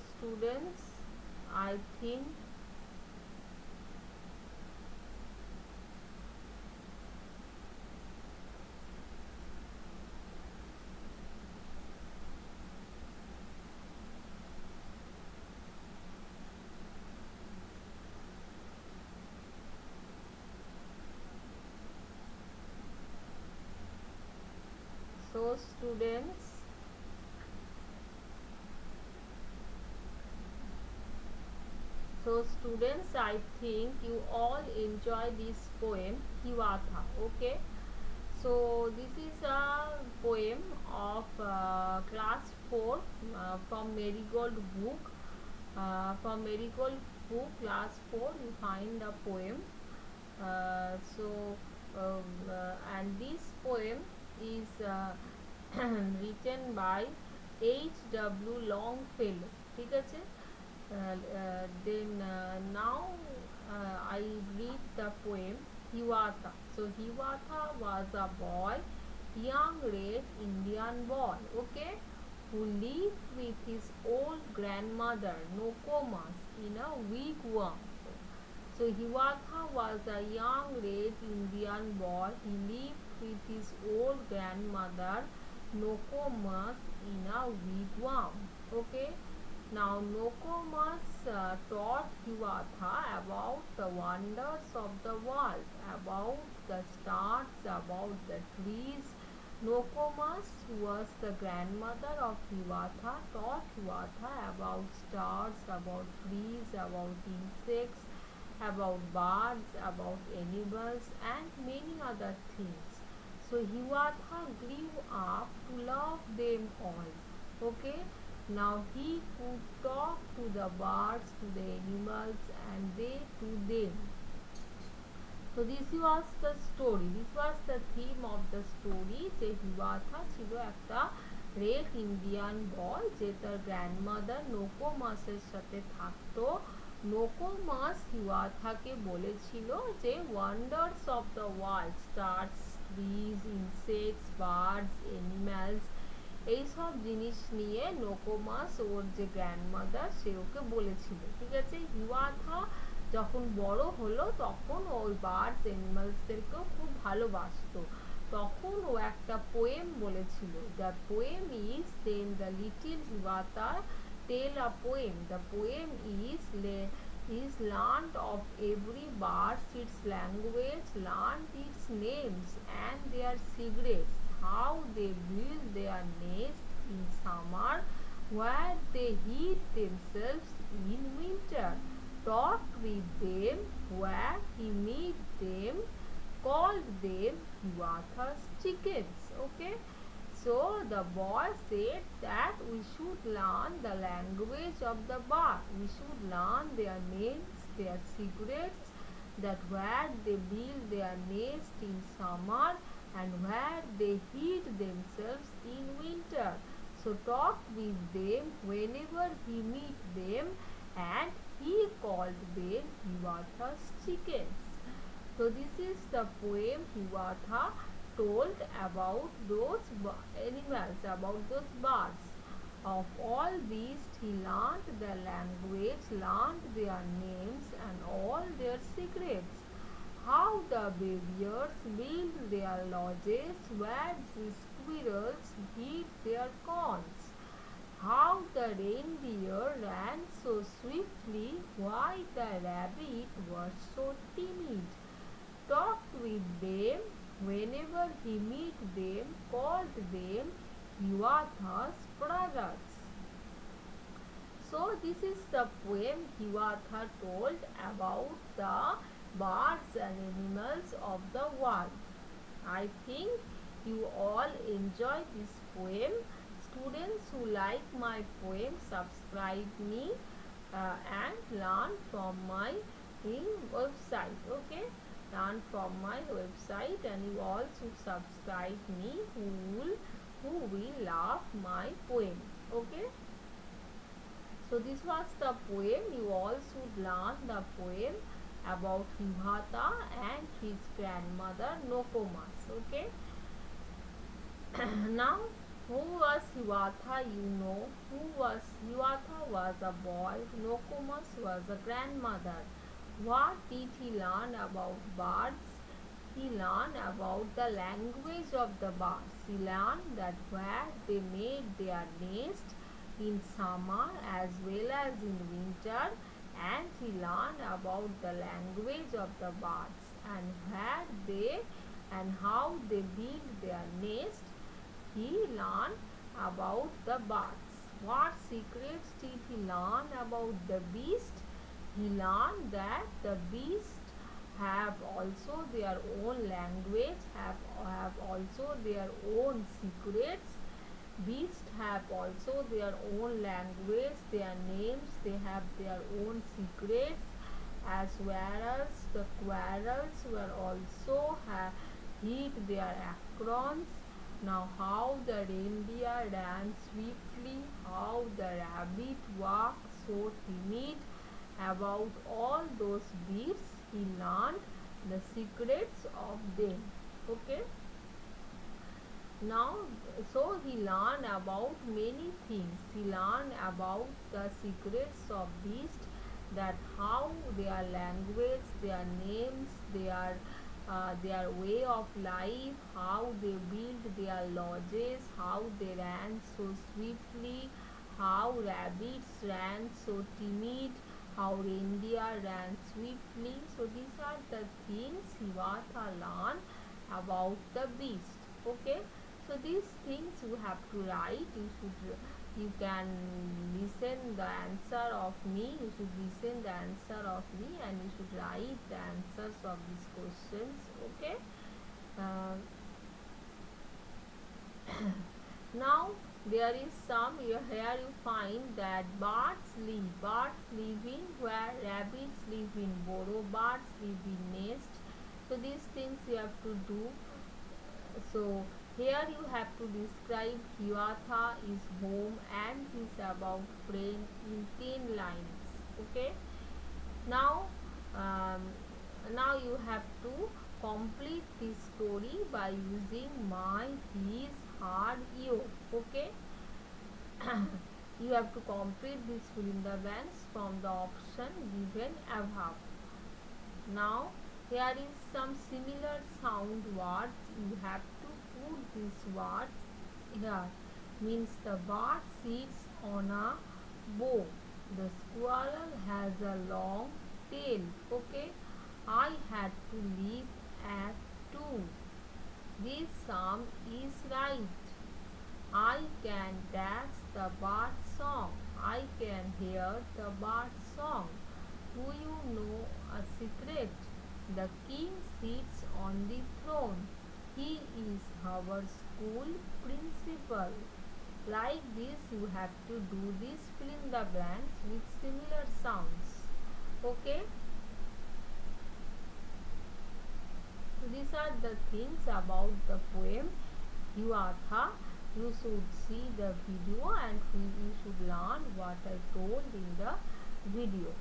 students, I think so students I think you all enjoy this poem Hiwatha. Okay, so this is a poem of class 4 from Marigold book. From Marigold book class 4 you find the poem. And this poem is written by H.W. Longfellow. ঠিক আছে? Then now I read the poem Hiwatha. So Hiwatha was a boy, young red Indian boy, okay, who lived with his old grandmother Nokomas in a wigwam. So Hiwatha was a young red Indian boy. He lived with his old grandmother Nokomas in a wigwam. Okay. Now Nokomas taught Hiwatha about the wonders of the world, about the stars, about the trees. Nokomas, who was the grandmother of Hiwatha, taught Hiwatha about stars, about trees, about insects, about birds, about animals, and many other things. So Hiwatha grew up to love them all. Okay, now he could talk to the birds, to the animals, and they to them. So this was the story. This was the theme of the story. যে হিওয়াথা ছিল একটা red Indian বয় যে তার grandmother নোকোমাসের সাথে থাকতো। নোকোমাস হিওয়াথাকে বলেছিল যে wonders of the world, stars, trees, insects, birds, animals, এইসব জিনিস নিয়ে নোকোমাস ওর যে গ্র্যান্ডমাদার সে ওকে বলেছিল। ঠিক আছে, হিওয়াথা যখন বড় হলো তখন ওই বার্ডস অ্যানিমালসদেরকেও খুব ভালোবাসতো। তখন ও একটা পোয়েম বলেছিল। The poem is then the little Hiawatha tale a poem. The poem is learned of every bird, its language, learned its names and their secrets, how they build their nest in summer, where they hid themselves in winter, talked with them, where he met them, called them Hiwatha's chickens. Okay, so the boy said that we should learn the language of the bird, we should learn their names, their secrets, that where they build their nest in summer and where they hid themselves in winter. So talk with them whenever he meet them, and he called them Hiwatha's chickens. So this is the poem Hiwatha told about those animals, about those birds. Of all beasts he learned their language, learned their names and all their secrets. How the bears build their lodges, where the squirrels hid their corns. How the reindeer ran so swiftly, why the rabbit was so timid. Talked with them whenever he met them, called them Hiwatha's brothers. So this is the poem Hiwatha told about the birds and animals of the world. I think you all enjoy this poem. Students who like my poem, subscribe me and learn from my website. Okay, learn from my website, and you all should subscribe me who will love my poem. Okay, so this was the poem. You all should learn the poem about Hiwatha and his grandmother Nokomas. Okay, now Who was Hiawatha? You know. Who was Hiawatha? Was a boy. Nokomis was a grandmother. What did he learn about birds? He learned about the language of the birds. He learned that where they made their nest in summer as well as in winter, and he learned about the language of the birds and where they and how they build their nest. He learned about the birds. What secrets did he learn about the beast? He learned that the beasts have also their own language, have also their own secrets. Beasts have also their own language, their names, they have their own secrets, as well as the squirrels were also hid their acrons. Now, how the reindeer ran swiftly, how the rabbit walked so timid, about all those beasts he learned the secrets of them. Okay. Now, so he learned about many things. He learned about the secrets of beasts, that how their language, their names, their way of life, how they build their lodges, how they ran so swiftly, how rabbits ran so timid, how reindeer ran swiftly. So these are the things Hiawatha learned about the beast. Okay. So these things you have to write. You can listen the answer of me. You should listen the answer of me, and you should write the answers of these questions. Okay. Uh, now there is some here you find that birds live in where rabbits live in burrow, birds live in nest. So these things you have to do. So here you have to describe Hiawatha is home and his about friend in 10 lines. Okay. Now, um, now you have to complete this story by using my, his, her, your. Okay. You have to complete this fill in the blanks from the option given above. Now, here is some similar sound words. You have to put these words here. Means the bird sits on a bough. The squirrel has a long tail. Okay. I had to leave at 2. This sum is right. I can dance the bird song. I can hear the bird song. Do you know a secret? The king sits on the throne. He is our school principal. Like this, you have to do this fill in the blanks with similar sounds. Okay? So these are the things about the poem Hiawatha. You should see the video and you should learn what I told in the video.